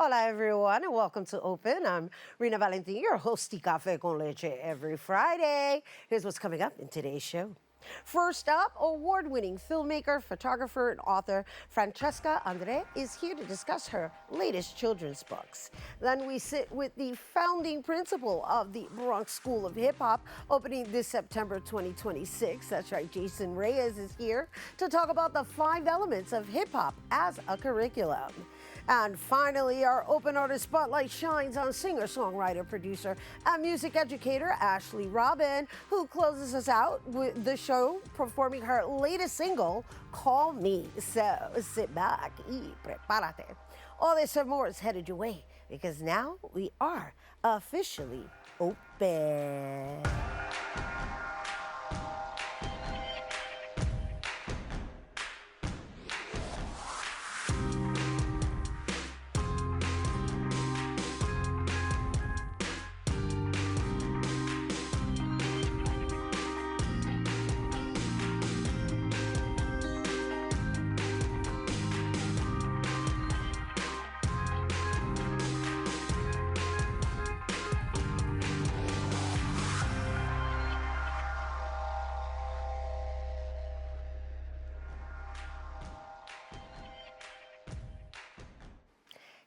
Hola, everyone, and welcome to Open. I'm Rhina Valentin, your host, Café con Leche, every Friday. Here's what's coming up in today's show. First up, award-winning filmmaker, photographer, and author Francesca André is here to discuss her latest children's books. Then we sit with the founding principal of the Bronx School of Hip-Hop, opening this September 2026. That's right, Jason Reyes is here to talk about the 5 elements of hip-hop as a curriculum. And finally, our Open Artist Spotlight shines on singer, songwriter, producer, and music educator Ashley Robin, who closes us out with the show performing her latest single, Call Me. So sit back y prepárate. All this and more is headed your way because now we are officially open.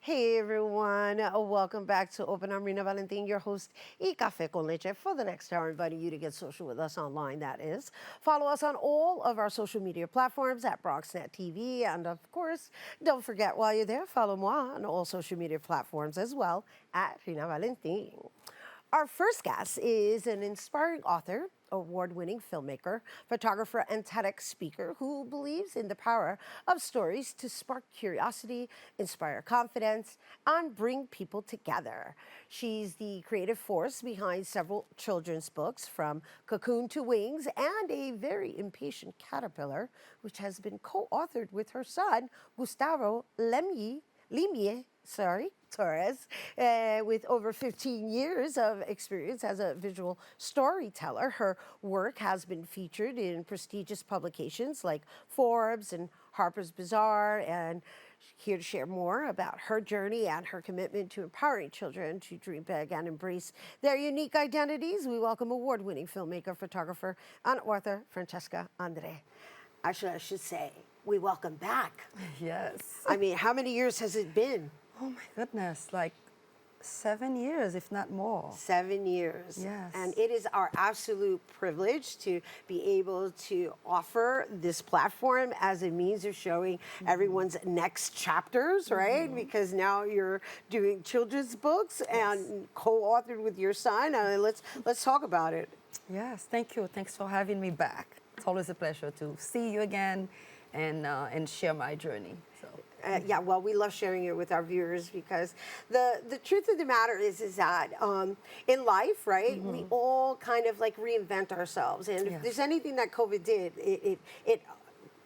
Hey everyone, welcome back to Open. I'm Rhina Valentin, your host, y Café con Leche. For the next hour, inviting you to get social with us online, that is. Follow us on all of our social media platforms at Bronxnet TV. And of course, don't forget while you're there, follow moi on all social media platforms as well at Rhina Valentin. Our first guest is an inspiring author, award-winning filmmaker, photographer, and TEDx speaker who believes in the power of stories to spark curiosity, inspire confidence, and bring people together. She's the creative force behind several children's books, from Cocoon To Wings and A Very Impatient Caterpillar, which has been co-authored with her son, Gustavo Torres, with over 15 years of experience as a visual storyteller. Her work has been featured in prestigious publications like Forbes and Harper's Bazaar, and here to share more about her journey and her commitment to empowering children to dream big and embrace their unique identities, we welcome award-winning filmmaker, photographer, and author Francesca André. Actually, I should say, we welcome back. Yes. I mean, how many years has it been? Oh my goodness, like 7 years, if not more. 7 years. Yes. And it is our absolute privilege to be able to offer this platform as a means of showing everyone's next chapters, right? Because now you're doing children's books and co-authored with your son. Let's talk about it. Yes, thank you. Thanks for having me back. It's always a pleasure to see you again and share my journey. So. Yeah, well, we love sharing it with our viewers because the truth of the matter is that in life, right, we all kind of like reinvent ourselves. And if there's anything that COVID did, it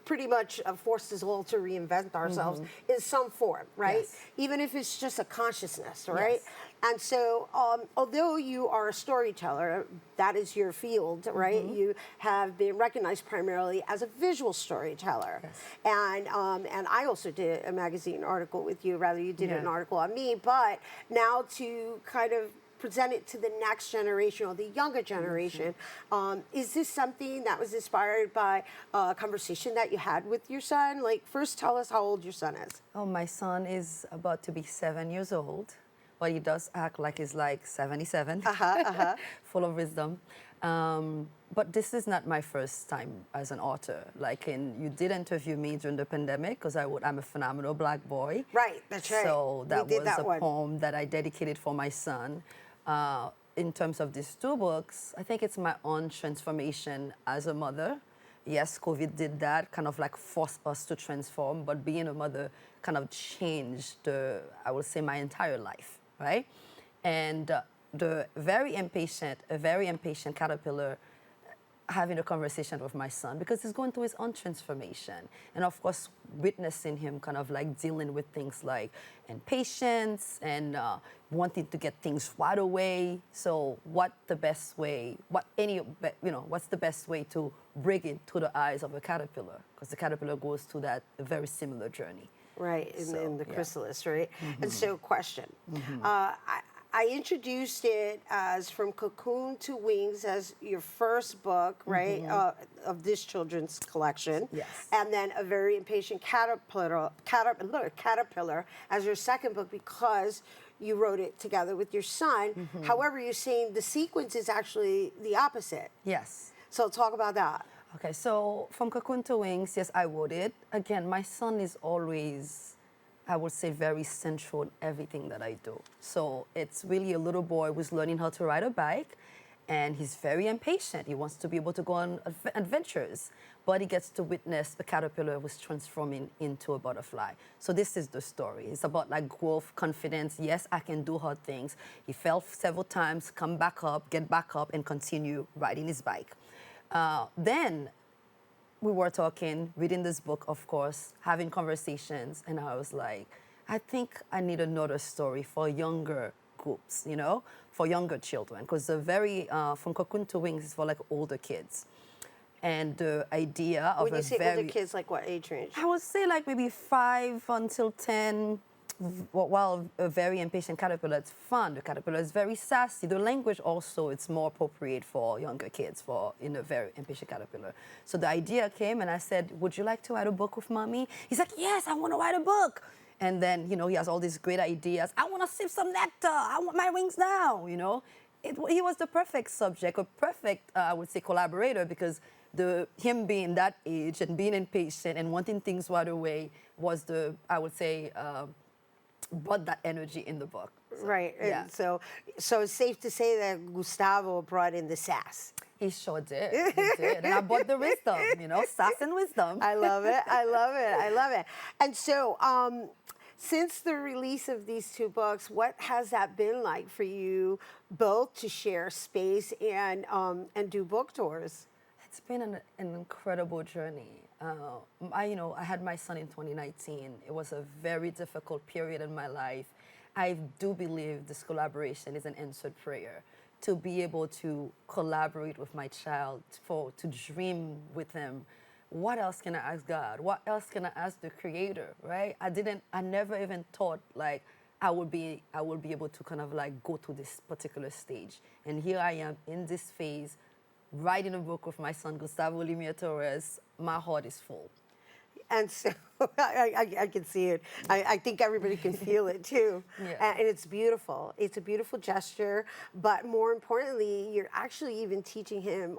pretty much forced us all to reinvent ourselves in some form, right? Yes. Even if it's just a consciousness, right? Yes. And so, although you are a storyteller, that is your field, right? You have been recognized primarily as a visual storyteller. Yes. And I also did a magazine article with you, rather you did an article on me, but now to kind of present it to the next generation or the younger generation. Is this something that was inspired by a conversation that you had with your son? Like, first tell us how old your son is. Oh, my son is about to be 7 years old, but he does act like he's like 77, full of wisdom. But this is not my first time as an author. You did interview me during the pandemic because I'm a phenomenal black boy. Right, that's right. So that was a one. poem that I dedicated for my son. In terms of these 2 books, I think it's my own transformation as a mother. Yes, COVID did that, kind of like forced us to transform, but being a mother kind of changed, I would say, my entire life, right? And a very impatient caterpillar, having a conversation with my son because he's going through his own transformation. And of course, witnessing him kind of like dealing with things like impatience and wanting to get things right away. So what's the best way to bring it to the eyes of a caterpillar? Because the caterpillar goes through that very similar journey. Right, in the yeah. chrysalis, right? And so, question. I introduced it as From Cocoon to Wings as your first book, right, of this children's collection. Yes. And then A Very Impatient Caterpillar as your second book because you wrote it together with your son. However, you're saying the sequence is actually the opposite. Yes. So talk about that. Okay, so From Cocoon to Wings, yes, I wrote it. Again, my son is always, I would say, very central in everything that I do. So it's really a little boy who's learning how to ride a bike, and he's very impatient. He wants to be able to go on adventures, but he gets to witness a caterpillar who's transforming into a butterfly. So this is the story. It's about like growth, confidence. Yes, I can do hard things. He fell several times, come back up, get back up, and continue riding his bike. Then we were talking, reading this book, of course, having conversations, and I was like, I think I need another story for younger groups, you know, for younger children, because the From Cocoon to Wings is for like older kids. And the idea of When you say older kids, like what age range? I would say like maybe 5 until 10. While A Very Impatient Caterpillar, it's fun. The caterpillar is very sassy. The language also, it's more appropriate for younger kids in A Very Impatient Caterpillar. So the idea came and I said, would you like to write a book with mommy? He's like, yes, I want to write a book. And then, you know, he has all these great ideas. I want to sip some nectar. I want my wings now, you know. He was the perfect subject, a perfect, I would say, collaborator, because him being that age and being impatient and wanting things right away was I would say, brought that energy in the book. So, right. Yeah. And so it's safe to say that Gustavo brought in the sass. He sure did. He did. And I brought the wisdom, you know, sass and wisdom. I love it. I love it. I love it. And so, since the release of these two books, what has that been like for you both to share space and do book tours? It's been an incredible journey. I had my son in 2019. It was a very difficult period in my life. I do believe this collaboration is an answered prayer. To be able to collaborate with my child, to dream with him. What else can I ask God? What else can I ask the Creator, right? I never even thought like I would be able to kind of like go to this particular stage. And here I am in this phase, writing a book with my son, Gustavo Limia Torres. My heart is full. And so I can see it. I think everybody can feel it too. Yeah. And it's beautiful. It's a beautiful gesture. But more importantly, you're actually even teaching him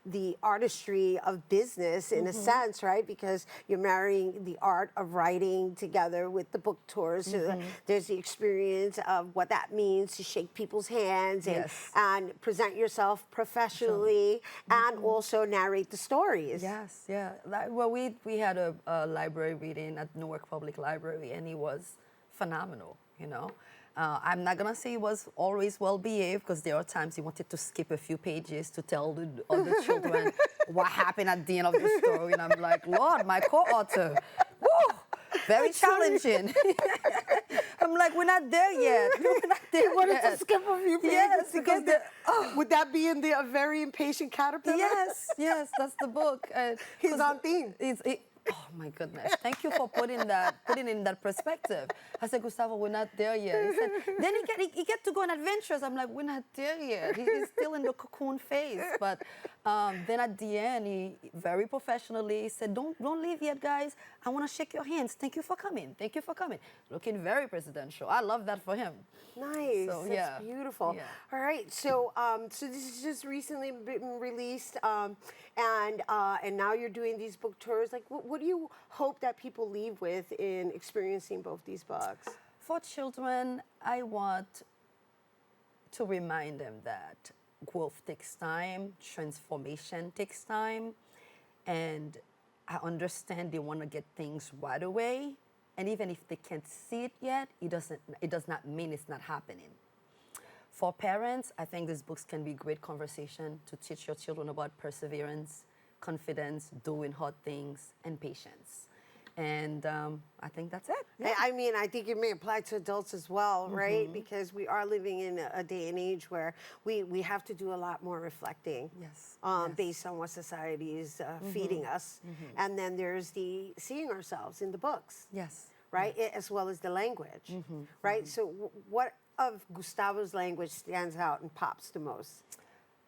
the artistry of business in a sense, right? Because you're marrying the art of writing together with the book tours. So there's the experience of what that means to shake people's hands and present yourself professionally and also narrate the stories. Yes, yeah. Well, we had a library reading at Newark Public Library, and he was phenomenal, you know. I'm not going to say he was always well-behaved, because there are times he wanted to skip a few pages to tell the other children what happened at the end of the story. And I'm like, Lord, my co-author, woo, very challenging. I'm like, we're not there yet. We're not there You wanted yet. to skip a few pages Yes, to because get would that be in A Very Impatient Caterpillar? Yes, that's the book. He's on theme. Oh my goodness! Thank you for putting in that perspective. I said, Gustavo, we're not there yet. He said, then he get to go on adventures. I'm like, we're not there yet. He's still in the cocoon phase. But then at the end, he very professionally said, don't leave yet, guys. I want to shake your hands. Thank you for coming. Thank you for coming. Looking very presidential. I love that for him. Nice. So, That's beautiful. Yeah. All right. So so this has just recently been released, and now you're doing these book tours. Like, what do you hope that people leave with in experiencing both these books? For children, I want to remind them that growth takes time, transformation takes time, and I understand they want to get things right away. And even if they can't see it yet, it does not mean it's not happening. For parents, I think these books can be great conversation to teach your children about perseverance, confidence, doing hard things, and patience. And I think that's it. Yeah. I mean, I think it may apply to adults as well, right? Because we are living in a day and age where we have to do a lot more reflecting. Yes. Based on what society is feeding us. And then there's the seeing ourselves in the books. Yes. right? As well as the language, right? So what of Gustavo's language stands out and pops the most?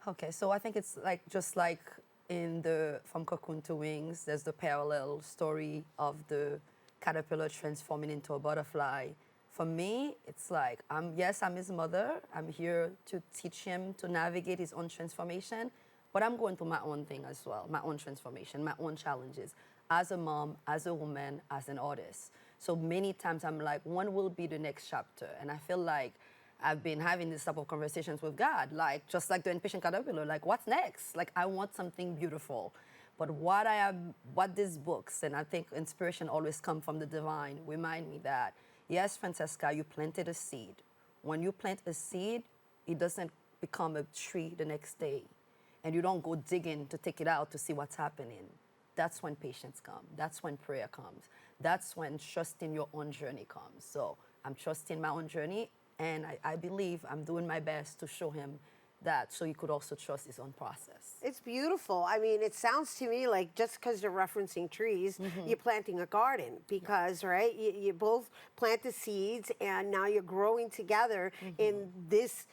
Okay, so I think it's like just like in the From Cocoon to Wings, there's the parallel story of the caterpillar transforming into a butterfly. For me, it's like, yes, I'm his mother. I'm here to teach him to navigate his own transformation, but I'm going through my own thing as well, my own transformation, my own challenges, as a mom, as a woman, as an artist. So many times I'm like, when will be the next chapter? And I feel like I've been having this type of conversations with God, like just like the impatient caterpillar, like what's next? Like I want something beautiful. But what these books, and I think inspiration always comes from the divine, remind me that, yes, Francesca, you planted a seed. When you plant a seed, it doesn't become a tree the next day. And you don't go digging to take it out to see what's happening. That's when patience comes. That's when prayer comes. That's when trusting your own journey comes. So I'm trusting my own journey, and I believe I'm doing my best to show him that so he could also trust his own process. It's beautiful. I mean, it sounds to me like just because you're referencing trees, you're planting a garden because, right, you both plant the seeds and now you're growing together in this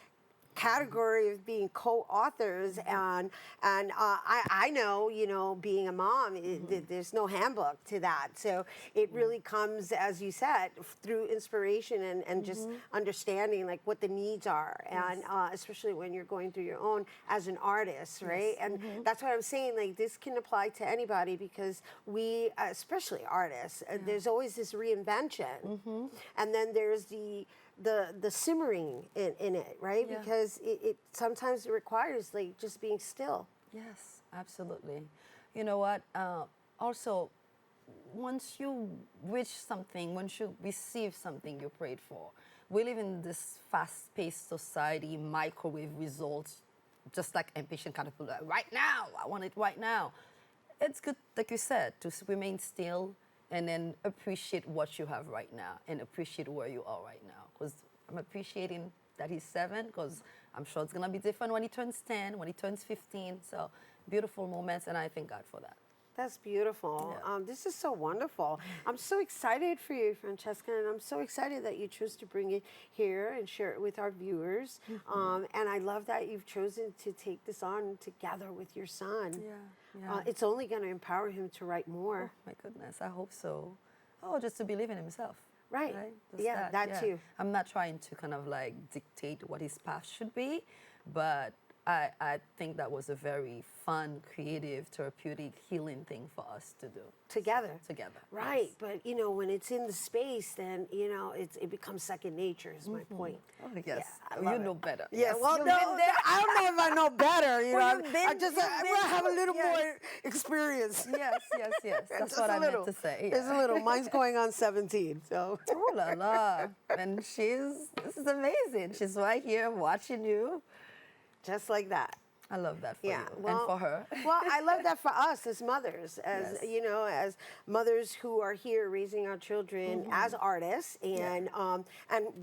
category of being co-authors, and I know, you know, being a mom, there's no handbook to that. So it really comes, as you said, through inspiration and just understanding like what the needs are, and especially when you're going through your own as an artist, right? And that's what I'm saying. Like this can apply to anybody because we, especially artists, there's always this reinvention, and then there's the simmering in it, right? Yeah. Because it sometimes it requires like just being still. Yes, absolutely. You know what? Also, once you reach something, once you receive something you prayed for, we live in this fast-paced society, microwave results, just like impatient caterpillar. Right now, I want it right now. It's good, like you said, to remain still and then appreciate what you have right now and appreciate where you are right now. Because I'm appreciating that he's 7, because I'm sure it's gonna be different when he turns 10, when he turns 15. So beautiful moments, and I thank God for that. That's beautiful. Yeah. This is so wonderful. I'm so excited for you, Francesca, and I'm so excited that you chose to bring it here and share it with our viewers. And I love that you've chosen to take this on together with your son. Yeah. It's only going to empower him to write more. Oh, my goodness, I hope so. Oh, just to believe in himself. Right. Just Yeah, that too. I'm not trying to kind of like dictate what his path should be, but I think that was a very fun, creative, therapeutic, healing thing for us to do. Together. Together. Right. Yes. But, you know, when it's in the space, then, you know, it becomes second nature is my point. Oh, yes. I You love know it. better. Yeah, Yes, well, you've no, been there. I don't know if I know better, you Well, know. you've been- I just you've I been have a through- little yes. more experience. Yes. That's Just what a I little. meant to say. It's a little. Mine's going on 17, so. Oh la la. And this is amazing. She's right here watching you. Just like that. I love that for Yeah, you well, and for her. Well, I love that for us as mothers, as Yes. you know, as mothers who are here raising our children as artists and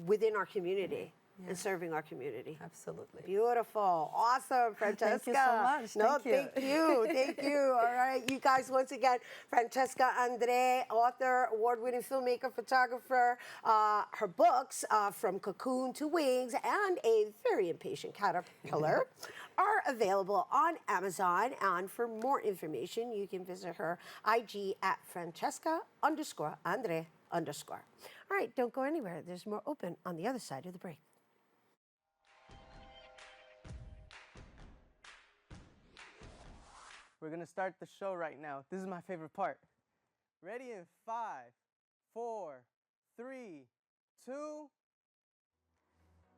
within our community and serving our community. Absolutely. Beautiful, awesome, Francesca. Thank you so much. No, Thank you. thank you. All right, you guys. Once again, Francesca André, author, award-winning filmmaker, photographer. Her books, From Cocoon to Wings and A Very Impatient Caterpillar, are available on Amazon. And for more information, you can visit her IG at Francesca_André_. All right, don't go anywhere. There's more open on the other side of the break. We're gonna start the show right now. This is my favorite part. Ready in 5, 4, 3, 2.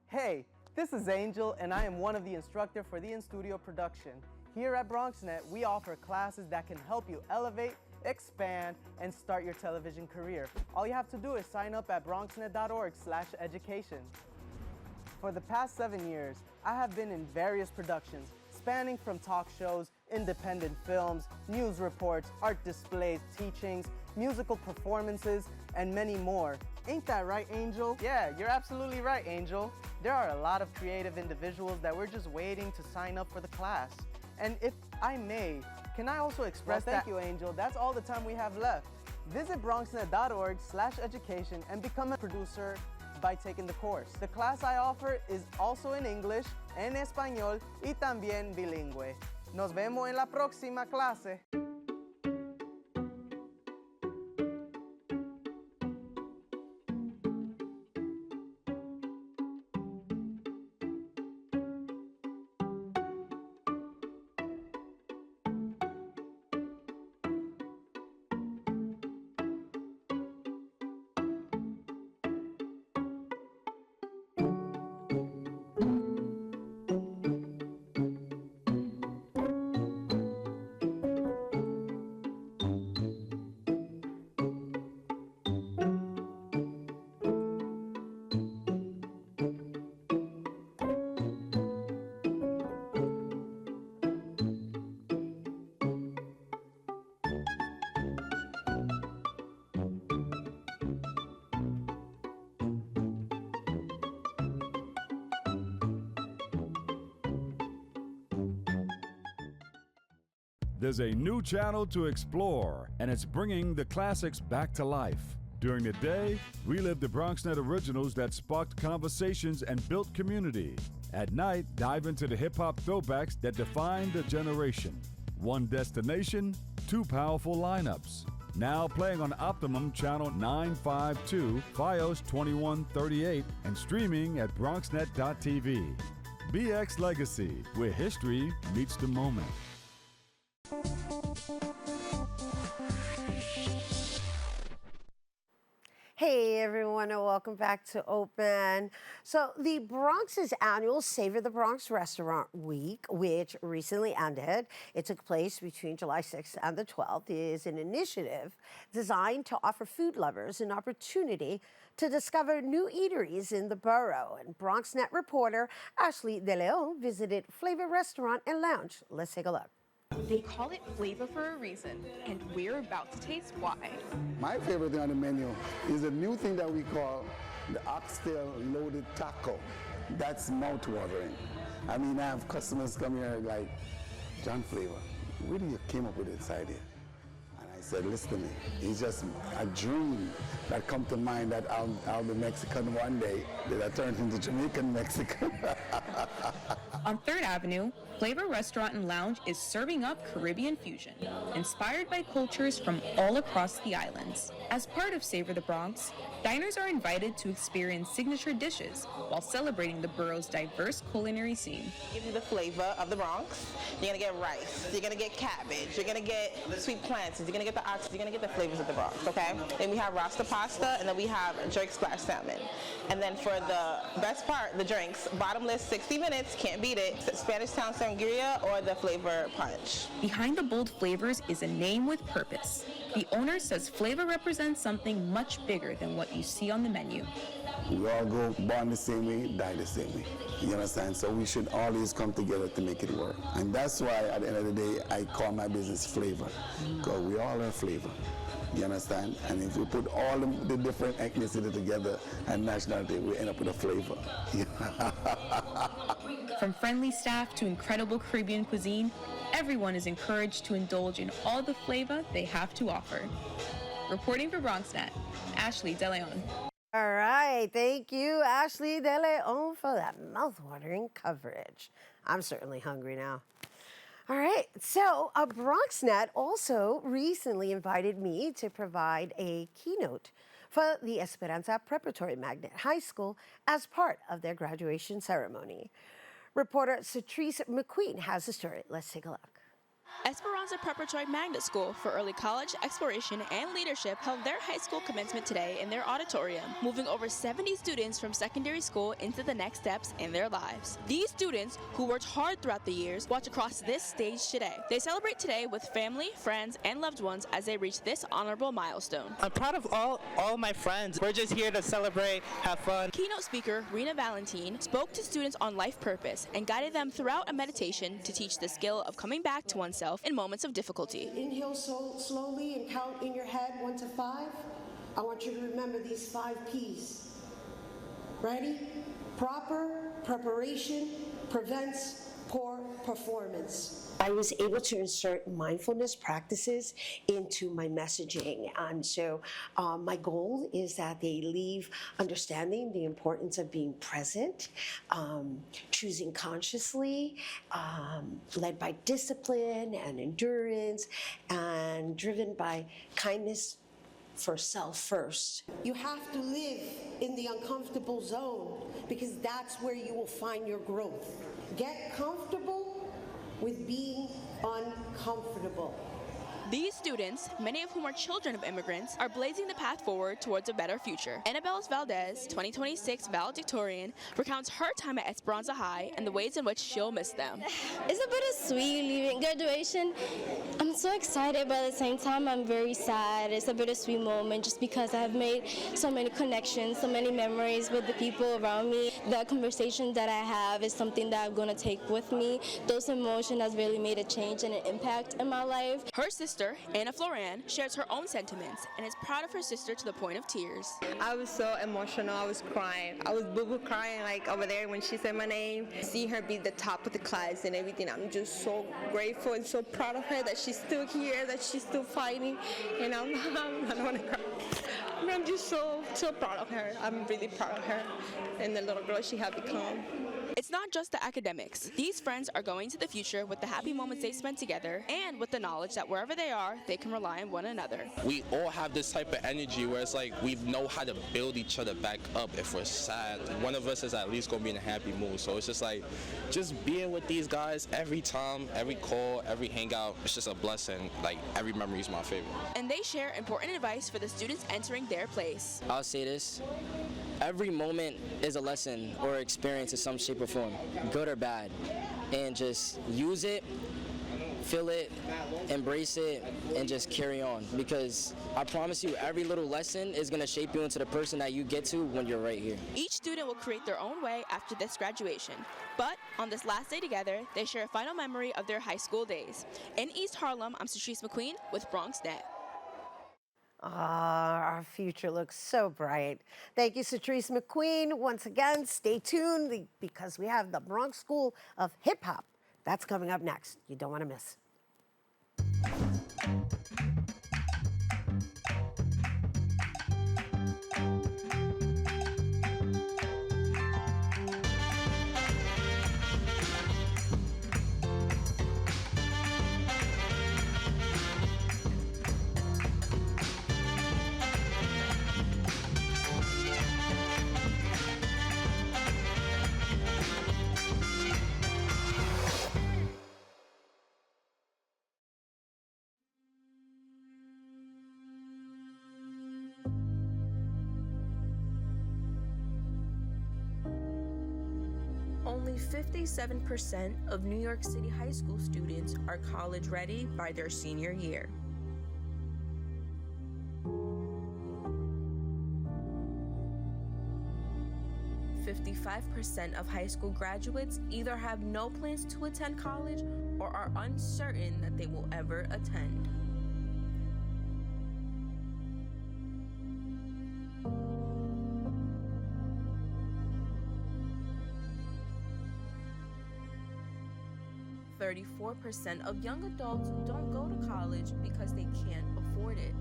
Hey, this is Angel, and I am one of the instructors for the in-studio production. Here at Bronxnet, we offer classes that can help you elevate, expand, and start your television career. All you have to do is sign up at bronxnet.org/education. For the past 7 years, I have been in various productions, spanning from talk shows, independent films, news reports, art displays, teachings, musical performances, and many more. Ain't that right, Angel? Yeah, you're absolutely right, Angel. There are a lot of creative individuals that we're just waiting to sign up for the class. And if I may, can I also express thank you, Angel. That's all the time we have left. Visit bronxnet.org/education and become a producer by taking the course. The class I offer is also in English, en español y también bilingüe. Nos vemos en la próxima clase. There's a new channel to explore, and it's bringing the classics back to life. During the day, relive the Bronxnet originals that sparked conversations and built community. At night, dive into the hip-hop throwbacks that defined a generation. One destination, two powerful lineups. Now playing on Optimum Channel 952, Fios 2138, and streaming at bronxnet.tv. BX Legacy, where history meets the moment. Hey everyone, and welcome back to Open. So the Bronx's annual Savor the Bronx Restaurant Week, which recently ended, it took place between July 6th and the 12th, is an initiative designed to offer food lovers an opportunity to discover new eateries in the borough. And Bronxnet reporter Ashley De Leon visited Flavor Restaurant and Lounge. Let's take a look. They call it flavor for a reason, and we're about to taste why. My favorite thing on the menu is a new thing that we call the oxtail loaded taco. That's mouth-watering. I mean, I have customers come here like, John Flavor, where did you came up with this idea? And I said, listen to me, it's just a dream that come to mind that I'll be Mexican one day, that I turned into Jamaican Mexican. On 3rd Avenue, Flavor Restaurant and Lounge is serving up Caribbean fusion, inspired by cultures from all across the islands. As part of Savor the Bronx, diners are invited to experience signature dishes while celebrating the borough's diverse culinary scene. Give you the flavor of the Bronx. You're gonna get rice, you're gonna get cabbage, you're gonna get sweet plantains, you're gonna get the oxtails, you're gonna get the flavors of the Bronx, okay? Then we have Rasta pasta, and then we have jerk splash salmon. And then for the best part, the drinks, bottomless 60 minutes, can't beat it. Spanish Town Sangria or the flavor punch. Behind the bold flavors is a name with purpose. The owner says flavor represents something much bigger than what you see on the menu. We all go born the same way, die the same way. You understand? So we should always come together to make it work. And that's why at the end of the day, I call my business Flavor. Because we all are flavor. You understand? And if we put all the different ethnicity together and nationality, we end up with a flavor. From friendly staff to incredible Caribbean cuisine, everyone is encouraged to indulge in all the flavor they have to offer. Reporting for Bronxnet, Ashley De Leon. All right, thank you, Ashley De Leon, for that mouth-watering coverage. I'm certainly hungry now. All right, so Bronxnet also recently invited me to provide a keynote for the Esperanza Preparatory Magnet High School as part of their graduation ceremony. Reporter Cetrice McQueen has the story. Let's take a look. Esperanza Preparatory Magnet School for Early College, Exploration, and Leadership held their high school commencement today in their auditorium, moving over 70 students from secondary school into the next steps in their lives. These students, who worked hard throughout the years, watch across this stage today. They celebrate today with family, friends, and loved ones as they reach this honorable milestone. I'm proud of all my friends. We're just here to celebrate, have fun. Keynote speaker Rhina Valentin spoke to students on life purpose and guided them throughout a meditation to teach the skill of coming back to oneself in moments of difficulty. Inhale so slowly and count in your head 1 to 5. I want you to remember these 5 P's. Ready? Proper, preparation, prevents, poor performance. I was able to insert mindfulness practices into my messaging. And so my goal is that they leave understanding the importance of being present, choosing consciously, led by discipline and endurance, and driven by kindness for self first. You have to live in the uncomfortable zone because that's where you will find your growth. Get comfortable with being uncomfortable. These students, many of whom are children of immigrants, are blazing the path forward towards a better future. Annabelle Valdez, 2026 valedictorian, recounts her time at Esperanza High and the ways in which she'll miss them. It's a bittersweet leaving graduation. I'm so excited, but at the same time, I'm very sad. It's a bittersweet moment just because I've made so many connections, so many memories with the people around me. The conversation that I have is something that I'm going to take with me. Those emotions has really made a change and an impact in my life. Her sister, Anna Floran, shares her own sentiments and is proud of her sister to the point of tears. I was so emotional. I was crying. I was boo-boo crying like over there when she said my name. See her be the top of the class and everything. I'm just so grateful and so proud of her that she's still here, that she's still fighting. And I don't want to cry. I'm just so proud of her. I'm really proud of her and the little girl she has become. It's not just the academics. These friends are going to the future with the happy moments they spent together and with the knowledge that wherever they are, they can rely on one another. We all have this type of energy where it's like we know how to build each other back up if we're sad. One of us is at least going to be in a happy mood. So it's just like, just being with these guys every time, every call, every hangout, it's just a blessing. Like, every memory is my favorite. And they share important advice for the students entering their place. I'll say this. Every moment is a lesson or experience in some shape or form, good or bad, and just use it, feel it, embrace it, and just carry on, because I promise you every little lesson is going to shape you into the person that you get to when you're right here. Each student will create their own way after this graduation, but on this last day together, they share a final memory of their high school days. In East Harlem, I'm Patrice McQueen with Bronxnet. Our future looks so bright. Thank you, Patrice McQueen. Once again, stay tuned because we have the Bronx School of Hip-Hop. That's coming up next. You don't want to miss. Only 57% of New York City high school students are college ready by their senior year. "55% of high school graduates either have no plans to attend college or are uncertain that they will ever attend. "34% of young adults don't go to college because they can't afford it.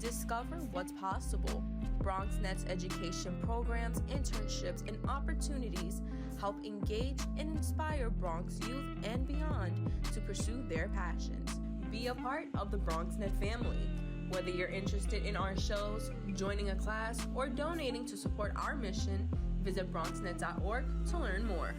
Discover what's possible. Bronxnet's education programs, internships, and opportunities help engage and inspire Bronx youth and beyond to pursue their passions. Be a part of the Bronxnet family. Whether you're interested in our shows, joining a class, or donating to support our mission, visit bronxnet.org to learn more.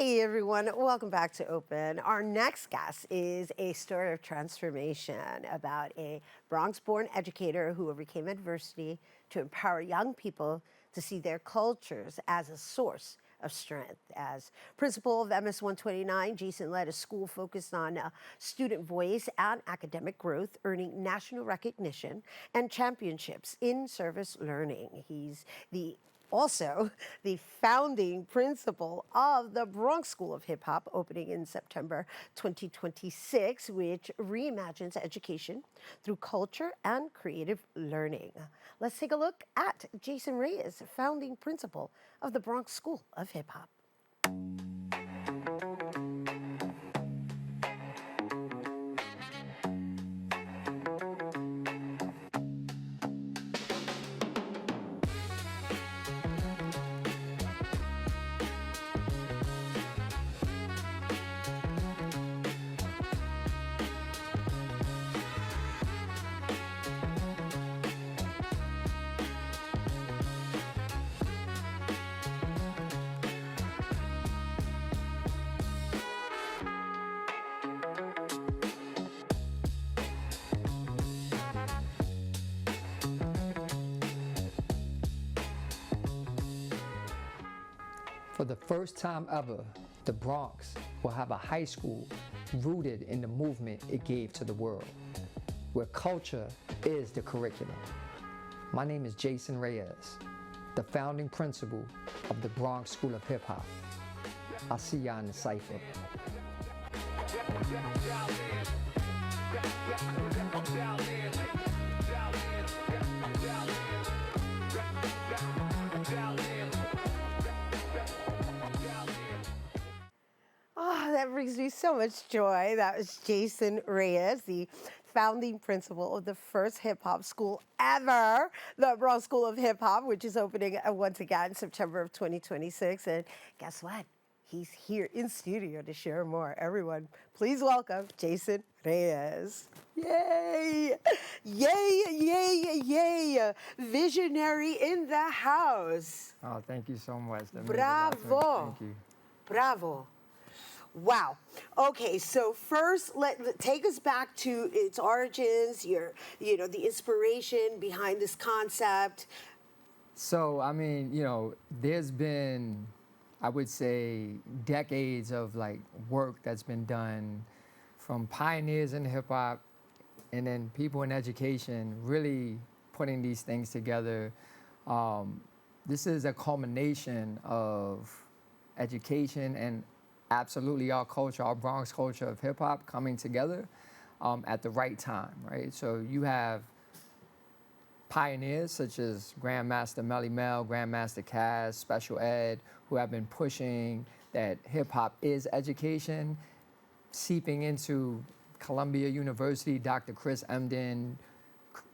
Hey everyone, welcome back to Open. Our next guest is a story of transformation about a Bronx-born educator who overcame adversity to empower young people to see their cultures as a source of strength. As principal of MS 129, Jason led a school focused on student voice and academic growth, earning national recognition and championships in service learning. He's also the founding principal of the Bronx School of Hip-Hop, opening in September 2026, which reimagines education through culture and creative learning. Let's take a look at Jason Reyes, founding principal of the Bronx School of Hip-Hop. For the first time ever, the Bronx will have a high school rooted in the movement it gave to the world, where culture is the curriculum. My name is Jason Reyes, the founding principal of the Bronx School of Hip-Hop. I'll see y'all in the cypher. Oh, that brings me so much joy. That was Jason Reyes, the founding principal of the first hip-hop school ever, the Bronx School of Hip-Hop, which is opening once again in September of 2026. And guess what? He's here in studio to share more. Everyone, please welcome Jason Reyes. Yay! Yay, yay, yay! Visionary in the house. Oh, thank you so much. That means a lot to me. Bravo. Thank you. Bravo. Wow. Okay, so first, take us back to its origins, the inspiration behind this concept. So, I mean, there's been, I would say, decades of like work that's been done from pioneers in hip hop and then people in education really putting these things together. This is a culmination of education and absolutely our culture, our Bronx culture of hip hop coming together at the right time, right? So you have pioneers such as Grandmaster Melly Mel, Grandmaster Cass, Special Ed, who have been pushing that hip hop is education, seeping into Columbia University, Dr. Chris Emden,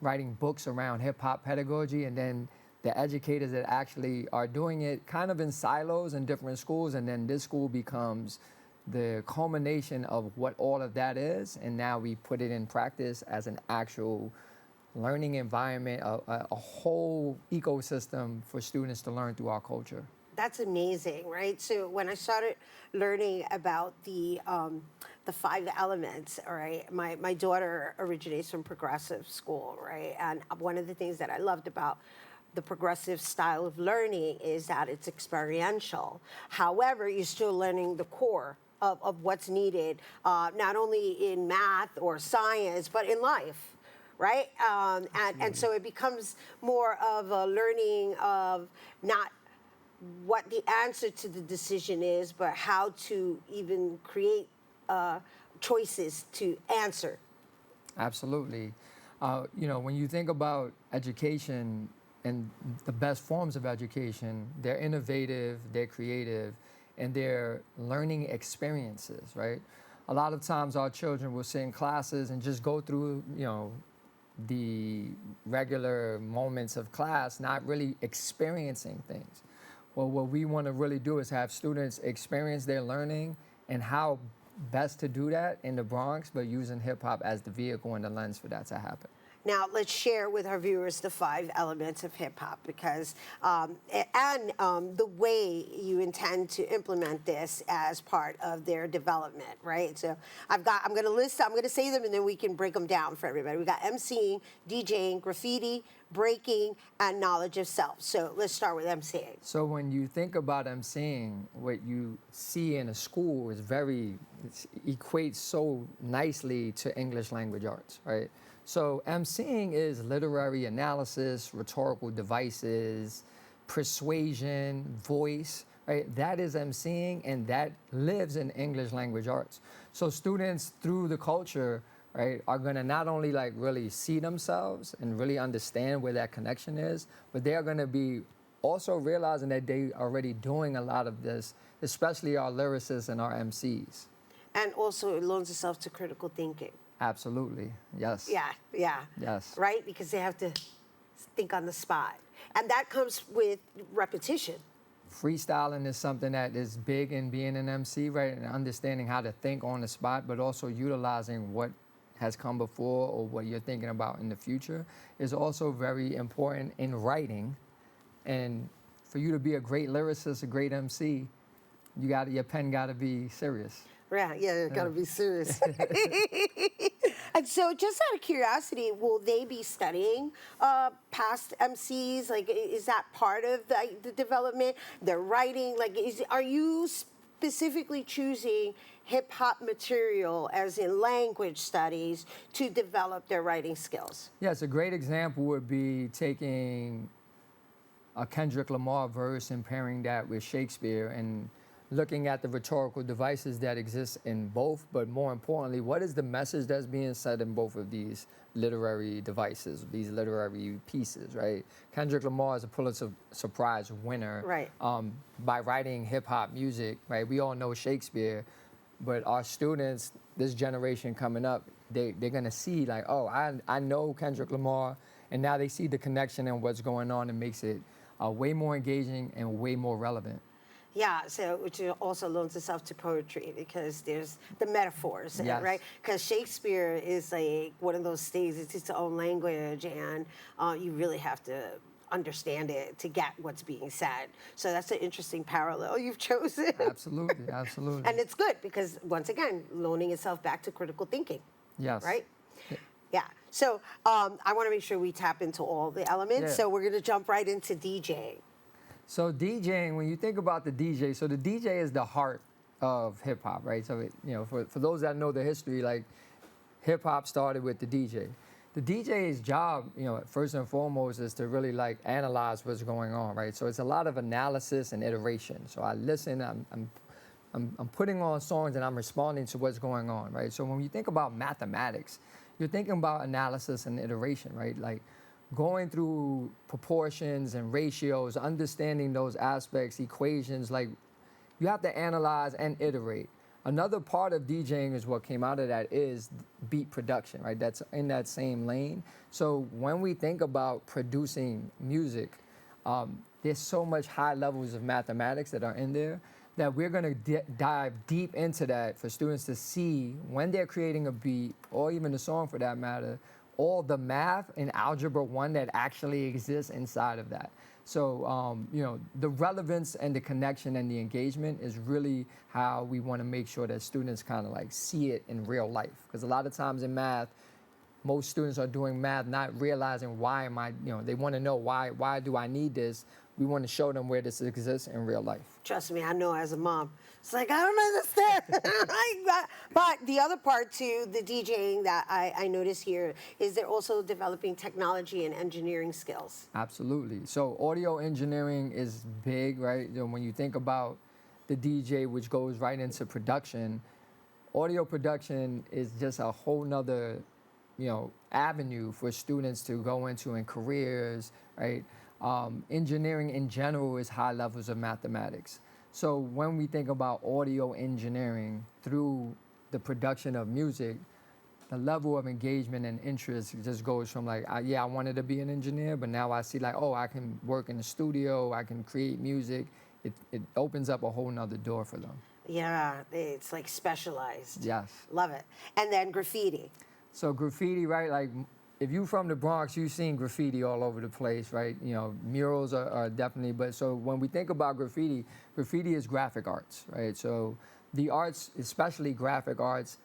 writing books around hip hop pedagogy, and then the educators that actually are doing it kind of in silos in different schools, and then this school becomes the culmination of what all of that is, and now we put it in practice as an actual learning environment, a whole ecosystem for students to learn through our culture. That's amazing, right? So when I started learning about the 5 elements, all right, my daughter originates from progressive school, right? And one of the things that I loved about the progressive style of learning is that it's experiential. However, you're still learning the core of what's needed, not only in math or science, but in life, right? And so it becomes more of a learning of not what the answer to the decision is, but how to even create choices to answer. Absolutely. When you think about education, and the best forms of education, they're innovative, they're creative, and they're learning experiences, right? A lot of times our children will sit in classes and just go through, the regular moments of class, not really experiencing things. Well, what we want to really do is have students experience their learning and how best to do that in the Bronx, but using hip hop as the vehicle and the lens for that to happen. Now, let's share with our viewers the 5 elements of hip hop because, the way you intend to implement this as part of their development, right? So I'm going to say them and then we can break them down for everybody. We got MCing, DJing, graffiti, breaking, and knowledge of self. So let's start with MCing. So when you think about MCing, what you see in a school is equates so nicely to English language arts, right? So MCing is literary analysis, rhetorical devices, persuasion, voice, right? That is MCing, and that lives in English language arts. So students through the culture, right, are gonna not only like really see themselves and really understand where that connection is, but they are gonna be also realizing that they are already doing a lot of this, especially our lyricists and our MCs. And also it loans itself to critical thinking. Absolutely, yes. Yeah. Yes. Right? Because they have to think on the spot. And that comes with repetition. Freestyling is something that is big in being an MC, right? And understanding how to think on the spot, but also utilizing what has come before or what you're thinking about in the future is also very important in writing. And for you to be a great lyricist, a great MC, your pen gotta be serious. Yeah, gotta be serious. And so, just out of curiosity, will they be studying past MCs? Like, is that part of the development? They're writing. Like, are you specifically choosing hip hop material, as in language studies, to develop their writing skills? Yes, a great example would be taking a Kendrick Lamar verse and pairing that with Shakespeare and looking at the rhetorical devices that exist in both, but more importantly, what is the message that's being said in both of these literary devices, these literary pieces, right? Kendrick Lamar is a Pulitzer Prize winner, right? By writing hip-hop music, right? We all know Shakespeare, but our students, this generation coming up, they're gonna see like, oh, I know Kendrick Lamar, and now they see the connection and what's going on and makes it way more engaging and way more relevant. Yeah, so which also loans itself to poetry because there's the metaphors, yes. right? Because Shakespeare is like one of those things, it's its own language, and you really have to understand it to get what's being said. So that's an interesting parallel you've chosen. Absolutely, absolutely. And it's good because, once again, loaning itself back to critical thinking. Yes. Right? Yeah. So I want to make sure we tap into all the elements. Yeah. So we're going to jump right into DJing. So DJing, when you think about the DJ, so the DJ is the heart of hip hop, right? So for those that know the history, like hip hop started with the DJ. The DJ's job, first and foremost, is to really like analyze what's going on, right? So it's a lot of analysis and iteration. So I listen, I'm putting on songs and I'm responding to what's going on, right? So when you think about mathematics, you're thinking about analysis and iteration, right? Like going through proportions and ratios, understanding those aspects, equations, like you have to analyze and iterate. Another part of DJing is what came out of that is beat production, right? That's in that same lane. So when we think about producing music, there's so much high levels of mathematics that are in there that we're gonna dive deep into that for students to see when they're creating a beat, or even a song for that matter, all the math in Algebra 1 that actually exists inside of that. So, the relevance and the connection and the engagement is really how we want to make sure that students kind of like see it in real life. Because a lot of times in math, most students are doing math not realizing why am I, they want to know why do I need this? We want to show them where this exists in real life. Trust me, I know as a mom. It's like, I don't understand. But the other part to the DJing that I notice here is they're also developing technology and engineering skills. Absolutely. So audio engineering is big, right? When you think about the DJ, which goes right into production, audio production is just a whole nother, avenue for students to go into in careers, right? Engineering in general is high levels of mathematics. So when we think about audio engineering through the production of music, the level of engagement and interest just goes from like, I wanted to be an engineer, but now I see like, oh, I can work in the studio, I can create music. It opens up a whole nother door for them. Yeah, it's like specialized. Yes. Love it. And then graffiti. So graffiti, right? Like if you're from the Bronx, you've seen graffiti all over the place, right? You know, murals are definitely, but so when we think about graffiti, graffiti is graphic arts, right? So the arts, especially graphic arts,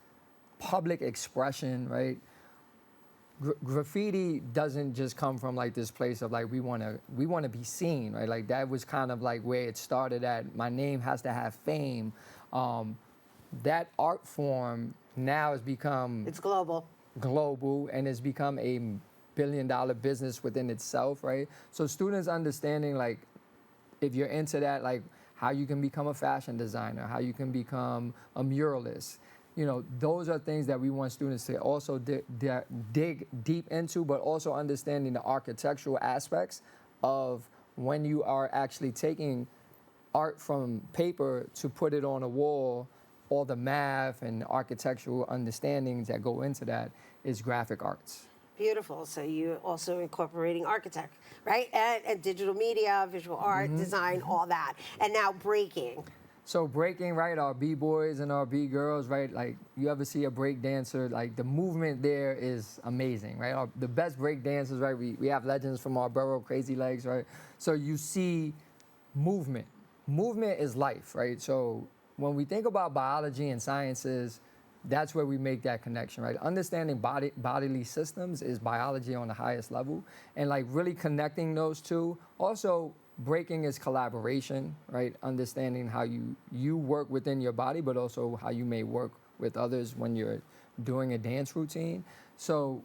public expression, right? Graffiti doesn't just come from like this place of like we want to be seen, right? Like that was kind of like where it started at. My name has to have fame. That art form now has become it's global, and it's become a billion-dollar business within itself, right? So students understanding like if you're into that, like how you can become a fashion designer, how you can become a muralist. You know, those are things that we want students to also dig deep into, but also understanding the architectural aspects of when you are actually taking art from paper to put it on a wall, all the math and architectural understandings that go into that is graphic arts. Beautiful. So you're also incorporating architect, right? And digital media, visual art, design, all that. And now breaking. So breaking, right, our B-boys and our B-girls, right, like you ever see a break dancer, like the movement there is amazing, right? The best break dancers, right, we have legends from our borough, Crazy Legs, right? So you see movement. Movement is life, right? So when we think about biology and sciences, that's where we make that connection, right? Understanding bodily systems is biology on the highest level, and like really connecting those two. Also, breaking is collaboration, right? Understanding how you work within your body, but also how you may work with others when you're doing a dance routine. So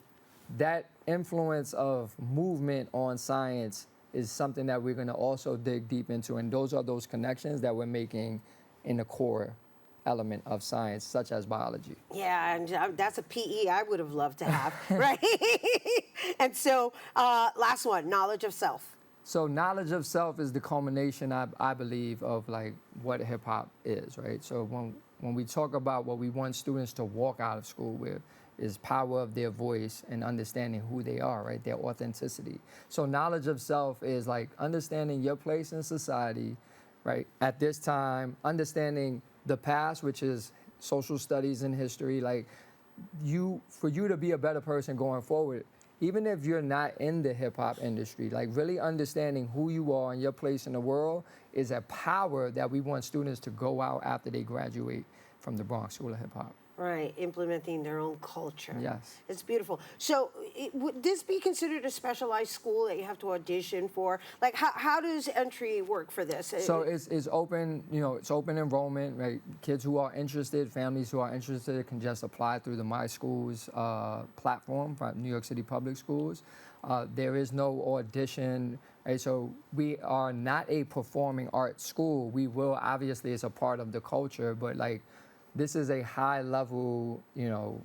that influence of movement on science is something that we're gonna also dig deep into, and those are those connections that we're making in the core element of science, such as biology. Yeah, and that's a PE I would have loved to have, right? And so, last one, knowledge of self. So knowledge of self is the culmination, I believe, of like what hip hop is, right? So when we talk about what we want students to walk out of school with is power of their voice and understanding who they are, right? Their authenticity. So knowledge of self is like understanding your place in society, right? At this time, understanding the past, which is social studies and history, like for you to be a better person going forward, even if you're not in the hip-hop industry, like really understanding who you are and your place in the world is a power that we want students to go out after they graduate from the Bronx School of Hip-Hop. Right, implementing their own culture. Yes. It's beautiful. So would this be considered a specialized school that you have to audition for? Like how does entry work for this? So it's open, you know, it's open enrollment, right? Kids who are interested, families who are interested can just apply through the My Schools platform from New York City Public Schools. There is no audition, right? So we are not a performing arts school. We will, obviously, it's a part of the culture, but like, this is a high level, you know,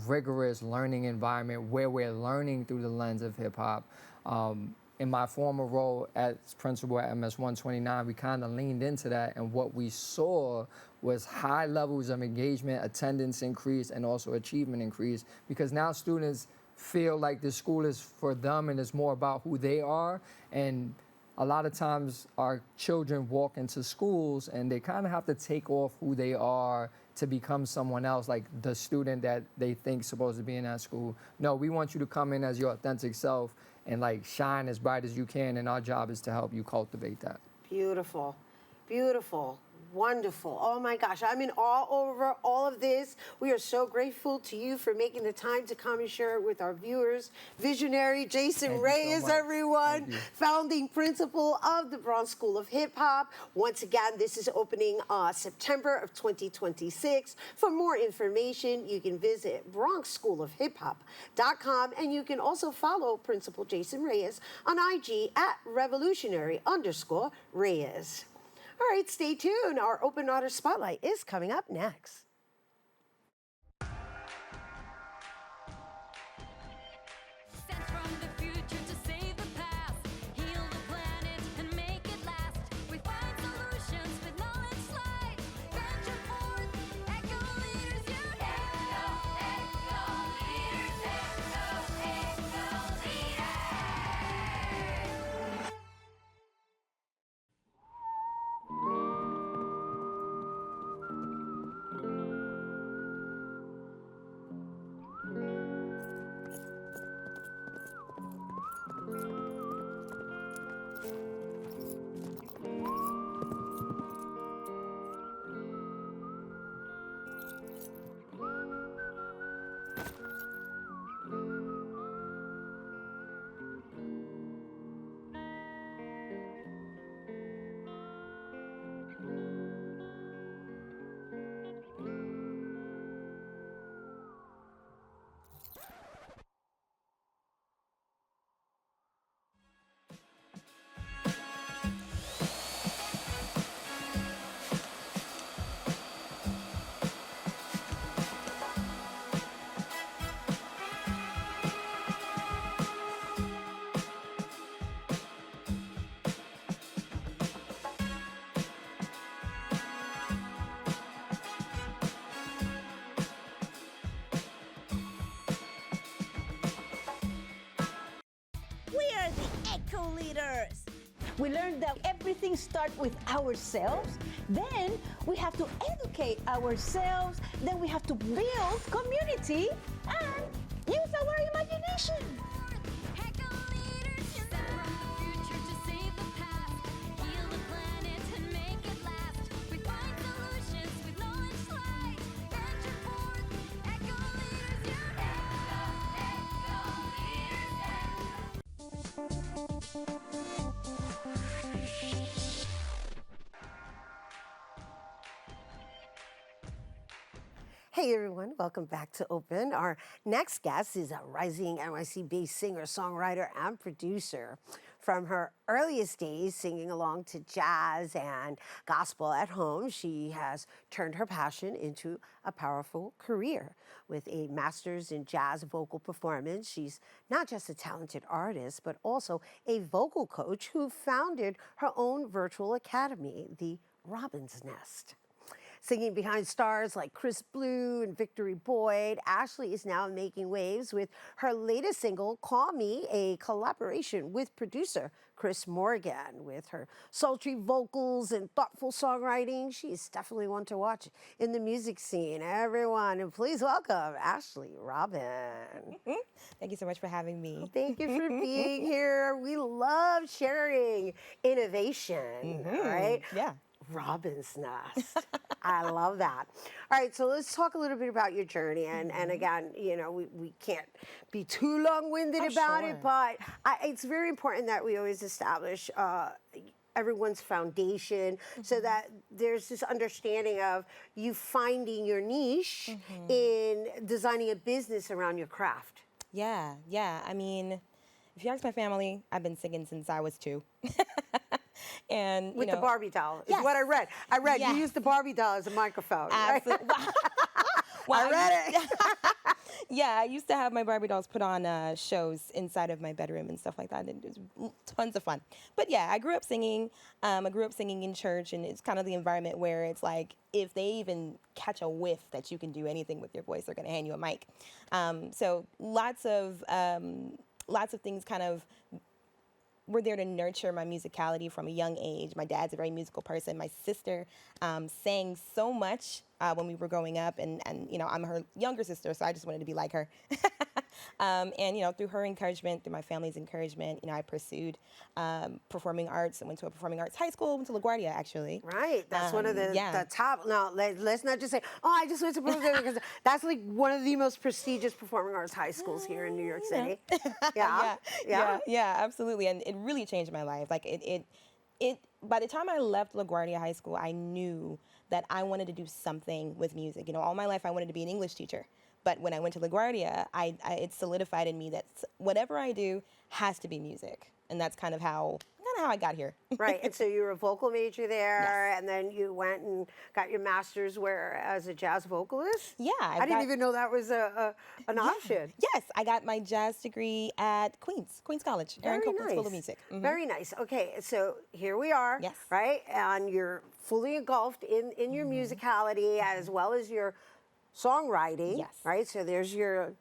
rigorous learning environment where we're learning through the lens of hip hop. In my former role as principal at MS 129, we kind of leaned into that, and what we saw was high levels of engagement, attendance increase, and also achievement increase, because now students feel like the school is for them and it's more about who they are. And a lot of times our children walk into schools and they kind of have to take off who they are to become someone else, like the student that they think is supposed to be in that school. No, we want you to come in as your authentic self and like shine as bright as you can, and our job is to help you cultivate that. Beautiful, beautiful. Wonderful. Oh my gosh, I'm in awe over all of this. We are so grateful to you for making the time to come and share it with our viewers. Visionary Jason Reyes, everyone, founding principal of the Bronx School of Hip-Hop. Once again, this is opening September of 2026. For more information, you can visit BronxSchoolOfHipHop.com, and you can also follow Principal Jason Reyes on IG at revolutionary_Reyes. All right, stay tuned. Our Open Honor Spotlight is coming up next. Echo Leaders. We learned that everything starts with ourselves. Then we have to educate ourselves. Then we have to build community and use our imagination. Hey everyone, welcome back to Open. Our next guest is a rising NYC-based singer, songwriter, and producer. From her earliest days singing along to jazz and gospel at home, she has turned her passion into a powerful career. With a master's in jazz vocal performance, she's not just a talented artist, but also a vocal coach who founded her own virtual academy, the Robin's Nest. Singing behind stars like Chris Blue and Victory Boyd, Ashley is now making waves with her latest single, Call Me, a collaboration with producer Chris Morgan. With her sultry vocals and thoughtful songwriting, she is definitely one to watch in the music scene. Everyone, and please welcome Ashley Robin. Thank you so much for having me. Thank you for being here. We love sharing innovation, right? Yeah. Robin's Nest. I love that. All right, so let's talk a little bit about your journey. And again, you know, we can't be too long-winded about it, but it's very important that we always establish everyone's foundation so that there's this understanding of you finding your niche in designing a business around your craft. Yeah. I mean, if you ask my family, I've been singing since I was 2. And with the Barbie doll is yes. what I read. I read Yes. you used the Barbie doll as a microphone. Absolutely. Right? Well, I read it. Yeah, I used to have my Barbie dolls put on shows inside of my bedroom and stuff like that. And it was tons of fun. But yeah, I grew up singing. I grew up singing in church, and it's kind of the environment where it's like if they even catch a whiff that you can do anything with your voice, they're going to hand you a mic. So lots of things kind of were there to nurture my musicality from a young age. My dad's a very musical person. My sister sang so much when we were growing up, and you know, I'm her younger sister, so I just wanted to be like her. And you know, through her encouragement, through my family's encouragement, you know, I pursued performing arts and went to a performing arts high school, went to LaGuardia actually. Right, that's one of the top. Now, let's not just say, oh, I just went to performing because that's like one of the most prestigious performing arts high schools here in New York City. Yeah, absolutely, and it really changed my life. Like it. By the time I left LaGuardia High School, I knew that I wanted to do something with music. You know, all my life I wanted to be an English teacher. But when I went to LaGuardia, it solidified in me that whatever I do has to be music. And that's kind of how I got here. Right, and so you were a vocal major there, Yes. and then you went and got your master's as a jazz vocalist? Yeah. I didn't even know that was an option. Yes, I got my jazz degree at Queens College, Aaron Copland School of Music. Very nice. Okay, so here we are, right? And you're fully engulfed in your musicality as well as your songwriting, right? So there's your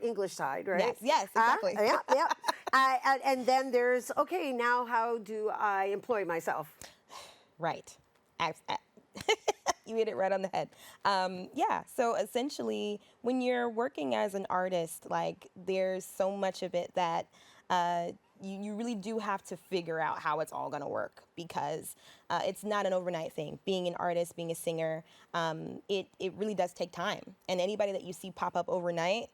English side, right? Yes, exactly. Yeah. And then there's, okay, now how do I employ myself? Right. You hit it right on the head. So essentially, when you're working as an artist, like there's so much of it that you really do have to figure out how it's all going to work, because it's not an overnight thing. Being an artist, being a singer, it really does take time. And anybody that you see pop up overnight,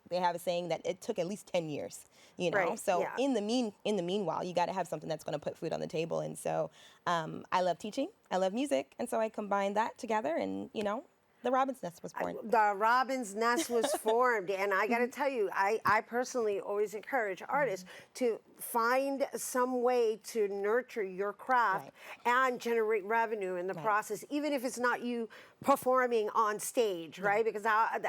they have a saying that it took at least 10 years, you know? Right, So in the meanwhile, you got to have something that's going to put food on the table. And so I love teaching, I love music, and so I combined that together, and, you know, the Robin's Nest was born. The Robin's Nest was formed, and I got to tell you, I personally always encourage artists to find some way to nurture your craft and generate revenue in the process, even if it's not you performing on stage, right? Because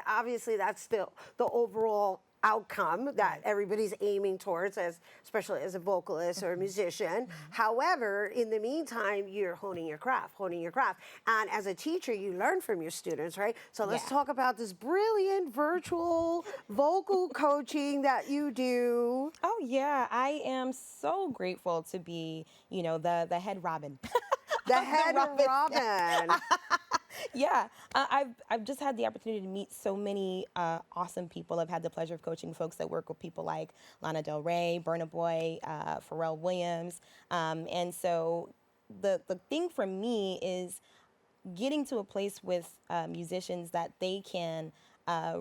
obviously that's the overall outcome that everybody's aiming towards, especially as a vocalist or a musician. However, in the meantime, you're honing your craft. And as a teacher, you learn from your students, right? So let's talk about this brilliant virtual vocal coaching that you do. Oh yeah, I am so grateful to be, the head Robin. The head Robin. Yeah, I've just had the opportunity to meet so many awesome people. I've had the pleasure of coaching folks that work with people like Lana Del Rey, Burna Boy, Pharrell Williams, and so the thing for me is getting to a place with musicians that they can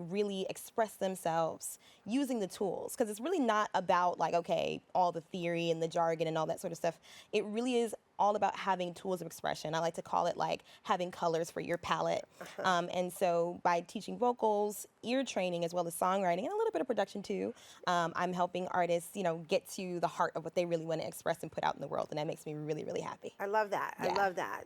really express themselves using the tools, because it's really not about like, okay, all the theory and the jargon and all that sort of stuff. It really is all about having tools of expression. I like to call it like having colors for your palette. And so by teaching vocals, ear training, as well as songwriting, and a little bit of production too, I'm helping artists, get to the heart of what they really want to express and put out in the world. And that makes me really, really happy. I love that. Yeah. I love that.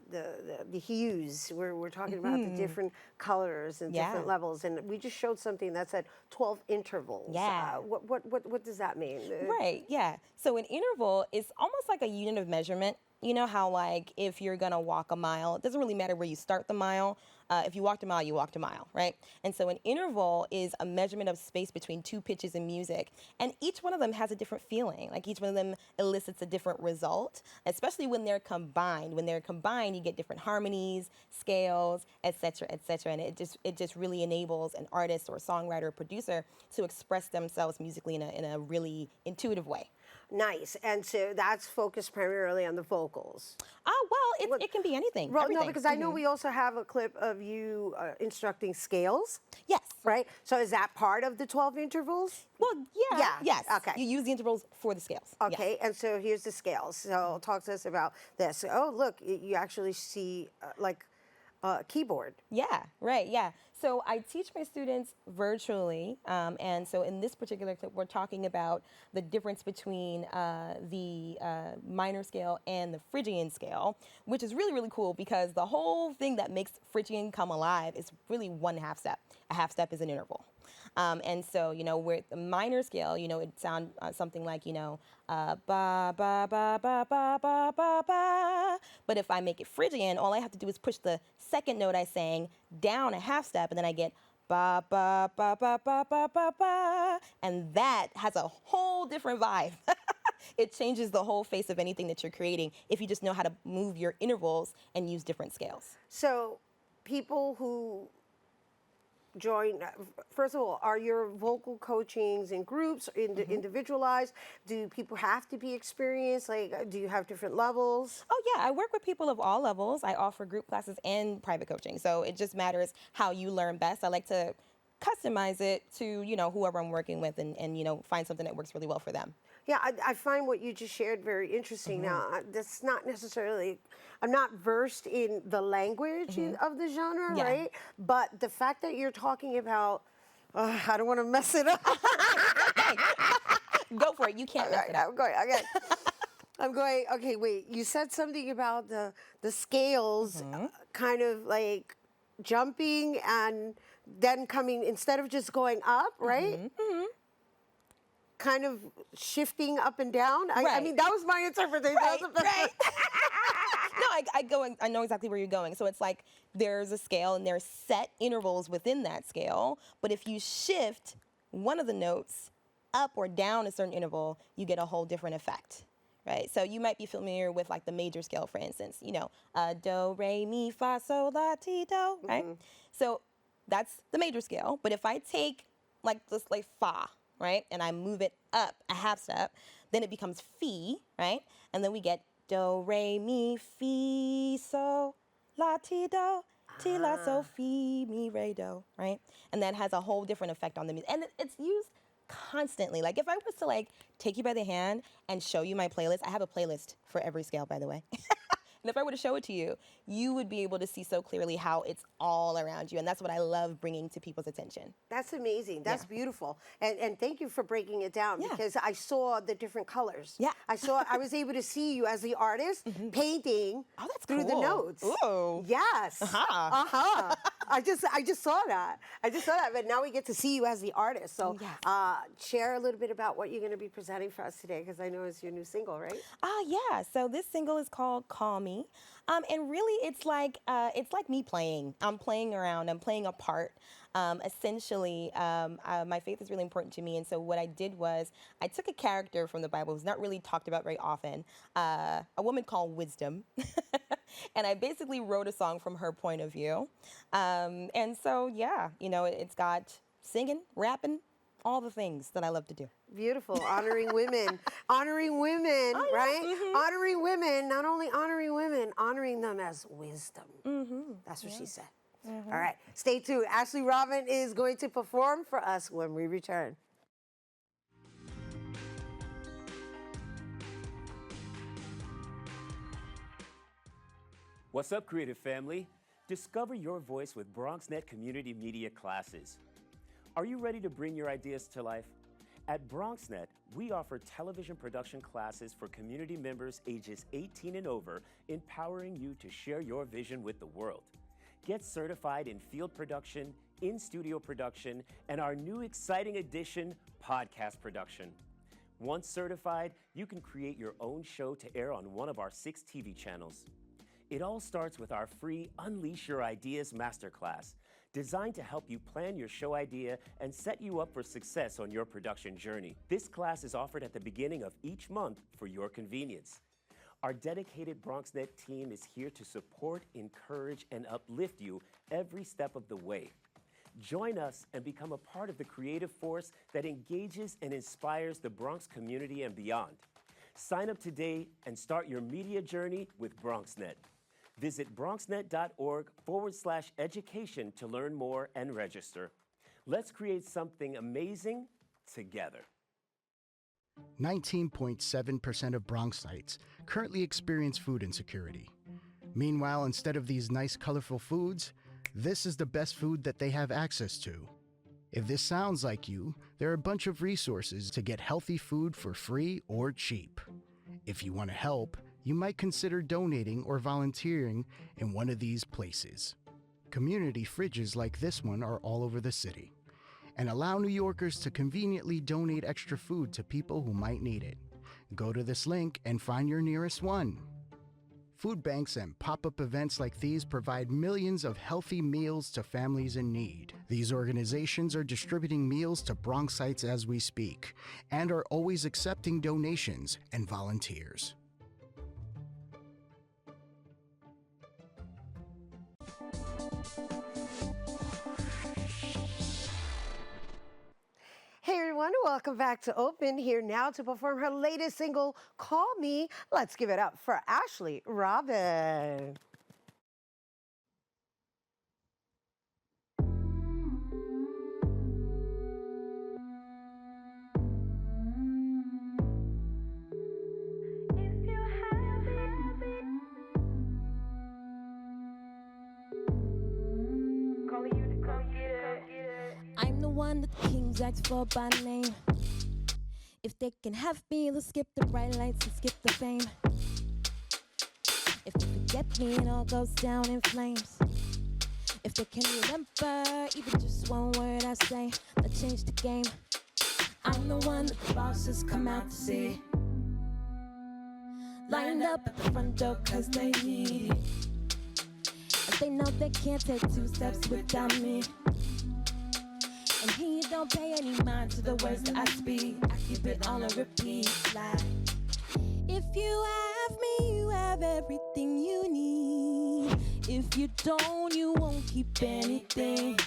The hues. We're talking about the different colors and different levels. And we just showed something that said 12 intervals. Yeah. What does that mean? Right, yeah. So an interval is almost like a unit of measurement. You know how, like, if you're going to walk a mile, it doesn't really matter where you start the mile. If you walked a mile, you walked a mile, right? And so an interval is a measurement of space between two pitches in music. And each one of them has a different feeling. Like, each one of them elicits a different result, especially when they're combined. When they're combined, you get different harmonies, scales, et cetera, et cetera. And it just really enables an artist or a songwriter or producer to express themselves musically in a really intuitive way. Nice. And so that's focused primarily on the vocals. Well, it can be anything. Well, everything. no, because I know we also have a clip of you instructing scales. Yes. Right? So is that part of the 12 intervals? Well, yeah. Yes. Okay. You use the intervals for the scales. Okay. And so here's the scales. So talk to us about this. Oh, look, you actually see keyboard. Yeah, right, yeah. So I teach my students virtually, and so in this particular clip, we're talking about the difference between the minor scale and the Phrygian scale, which is really, really cool because the whole thing that makes Phrygian come alive is really one half step. A half step is an interval. And so, with the minor scale, it sound something like, ba, ba, ba, ba, ba, ba, ba, ba. But if I make it Phrygian, all I have to do is push the second note I sang down a half step, and then I get ba, ba, ba, ba, ba, ba, ba, ba. And that has a whole different vibe. It changes the whole face of anything that you're creating if you just know how to move your intervals and use different scales. So people who join, first of all, are your vocal coachings in groups, individualized? Do people have to be experienced? Like, do you have different levels? Oh yeah, I work with people of all levels. I offer group classes and private coaching. So it just matters how you learn best. I like to customize it to, whoever I'm working with and find something that works really well for them. Yeah, I find what you just shared very interesting. Now, that's not necessarily, I'm not versed in the language of the genre, right? But the fact that you're talking about, I don't want to mess it up. Go for it, you can't mess it up. I'm going, okay, wait, you said something about the scales kind of like jumping and then coming, instead of just going up, right? Kind of shifting up and down. I mean, that was my interpretation. Right. No, I know exactly where you're going. So it's like there's a scale and there's set intervals within that scale. But if you shift one of the notes up or down a certain interval, you get a whole different effect. Right, so you might be familiar with like the major scale, for instance. Do, re, mi, fa, sol, la, ti, do. Right. So that's the major scale. But if I take like fa, right, and I move it up a half step, then it becomes fi, right, and then we get do, re, mi, fi, sol, la, ti, do, ti, la, sol, fi, mi, re, do, right, and that has a whole different effect on the music, and it's used constantly. Like if I was to take you by the hand and show you my playlist, I have a playlist for every scale, by the way. And if I were to show it to you, you would be able to see so clearly how it's all around you. And that's what I love bringing to people's attention. That's amazing. That's beautiful. And thank you for breaking it down because I saw the different colors. Yeah. I was able to see you as the artist painting through the notes. Ooh. Yes. I just saw that. But now we get to see you as the artist. So share a little bit about what you're going to be presenting for us today, because I know it's your new single, right? Yeah. So this single is called "Call Me," and really it's like me playing. I'm playing around. I'm playing a part. Essentially, my faith is really important to me, and so what I did was I took a character from the Bible who's not really talked about very often, a woman called Wisdom, and I basically wrote a song from her point of view. And so, yeah, you know, it's got singing, rapping, all the things that I love to do. Beautiful. Honoring women. Honoring women, Oh, yeah. right? Mhm. Honoring women, not only honoring women, honoring them as wisdom. That's what she said. All right, stay tuned. Ashley Robin is going to perform for us when we return. What's up, creative family? Discover your voice with Bronxnet Community Media Classes. Are you ready to bring your ideas to life? At Bronxnet, we offer television production classes for community members ages 18 and over, empowering you to share your vision with the world. Get certified in field production, in-studio production, and our new exciting addition, podcast production. Once certified, you can create your own show to air on one of our 6 TV channels. It all starts with our free Unleash Your Ideas Masterclass, designed to help you plan your show idea and set you up for success on your production journey. This class is offered at the beginning of each month for your convenience. Our dedicated Bronxnet team is here to support, encourage, and uplift you every step of the way. Join us and become a part of the creative force that engages and inspires the Bronx community and beyond. Sign up today and start your media journey with Bronxnet. Visit bronxnet.org/education to learn more and register. Let's create something amazing together. 19.7% of Bronxites currently experience food insecurity. Meanwhile, instead of these nice, colorful foods, this is the best food that they have access to. If this sounds like you, there are a bunch of resources to get healthy food for free or cheap. If you want to help, you might consider donating or volunteering in one of these places. Community fridges like this one are all over the city, and allow New Yorkers to conveniently donate extra food to people who might need it. Go to this link and find your nearest one. Food banks and pop-up events like these provide millions of healthy meals to families in need. These organizations are distributing meals to Bronxites as we speak, and are always accepting donations and volunteers. Hey everyone, welcome back to Open. Here now to perform her latest single, Call Me. Let's give it up for Ashley Robin. I'm the one that the kings ask for by name. If they can have me, they'll skip the bright lights and skip the fame. If they forget me, it all goes down in flames. If they can remember even just one word I say, that changed the game. I'm the one that the bosses come out to see. Lined up at the front door cause they need it. If they know they can't take 2 steps without me. And here you don't pay any mind to the words that I speak. I keep it on a repeat, like, if you have me, you have everything you need. If you don't, you won't keep anything.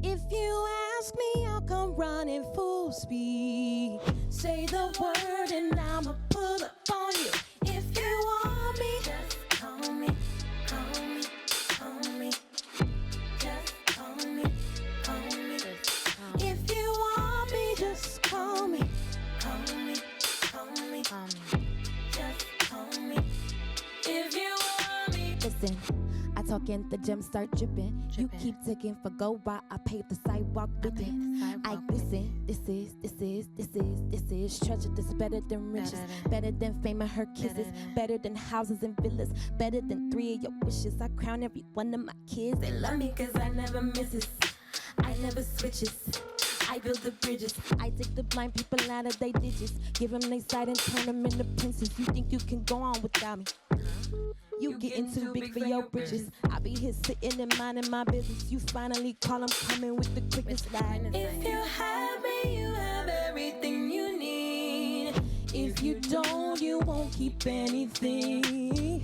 If you ask me, I'll come running full speed. Say the word and I'ma pull up on you. If you want me, just call me, call me, call me. Just call me, call me. If you want me, just call me, call me, call me, call me. Just call me. If you want me. Listen, I talking, the gems start dripping. You keep taking for gold while I pave the sidewalk with it. I listen, this is treasure that's better than riches, better than fame and her kisses, better than houses and villas, better than 3 of your wishes. I crown every one of my kids. They love me cause I never misses, I never switches, I build the bridges. I take the blind people out of their digits, give them their sight and turn them into princes. You think you can go on without me? You getting too big for your britches. I be here sitting and minding my business. You finally call, I'm coming with the quickest line. If you have me, you have everything you need. If you don't, you won't keep anything.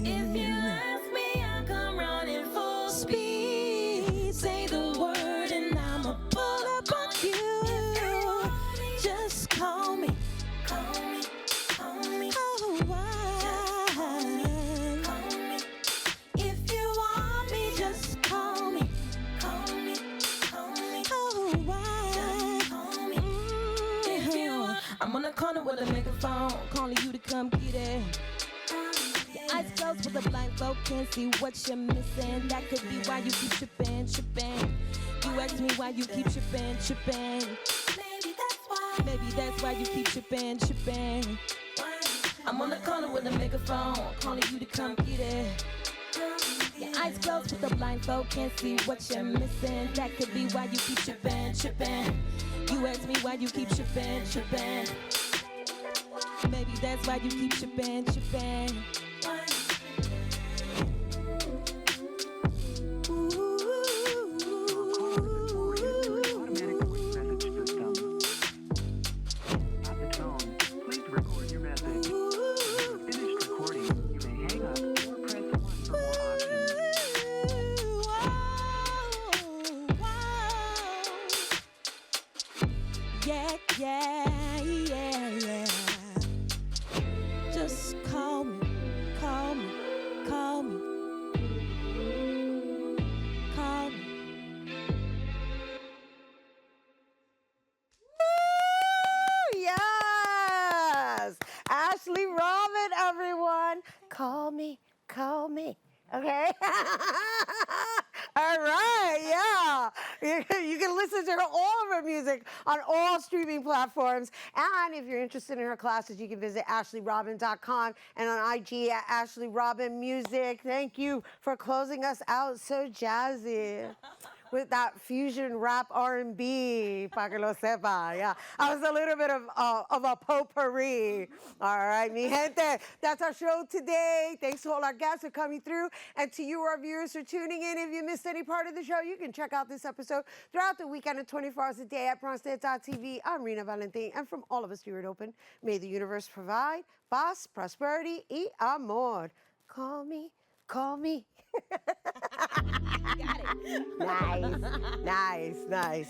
If you ask me, I'll come running full speed. Say the word and I'ma pull up on you. Just call me. Call me. Call me. Oh, why? If you want me, just call me. Call me. Call me. Oh, why? Just call me. If you want. I'm on the corner with a megaphone, calling you to come get it. Your eyes closed with a blindfold, can't see what you're missing. That could be why you keep tripping. You ask me why you keep tripping. Maybe that's why you keep tripping. I'm on the corner with a megaphone, calling you to come get it. Your eyes closed with a blindfold, can't see what you're missing. That could be why you keep tripping. You ask me why you keep tripping. Maybe that's why you keep tripping. Yeah. Just call me. Yes! Ashley Robin, everyone. Call me. Okay? All right, yeah. You can listen to all of her music on all streaming platforms. And if you're interested in her classes, you can visit ashleyrobin.com and on IG at Ashley Robin Music. Thank you for closing us out so jazzy with that fusion rap R&B, pa que lo sepa. Yeah, I was a little bit of a potpourri. All right, mi gente, that's our show today. Thanks to all our guests for coming through, and to you, our viewers, for tuning in. If you missed any part of the show, you can check out this episode throughout the weekend and 24 hours a day at Bronxnet.tv. I'm Rhina Valentin, and from all of us here at Open, may the universe provide paz, prosperity, y amor. Call me. Got it. Nice.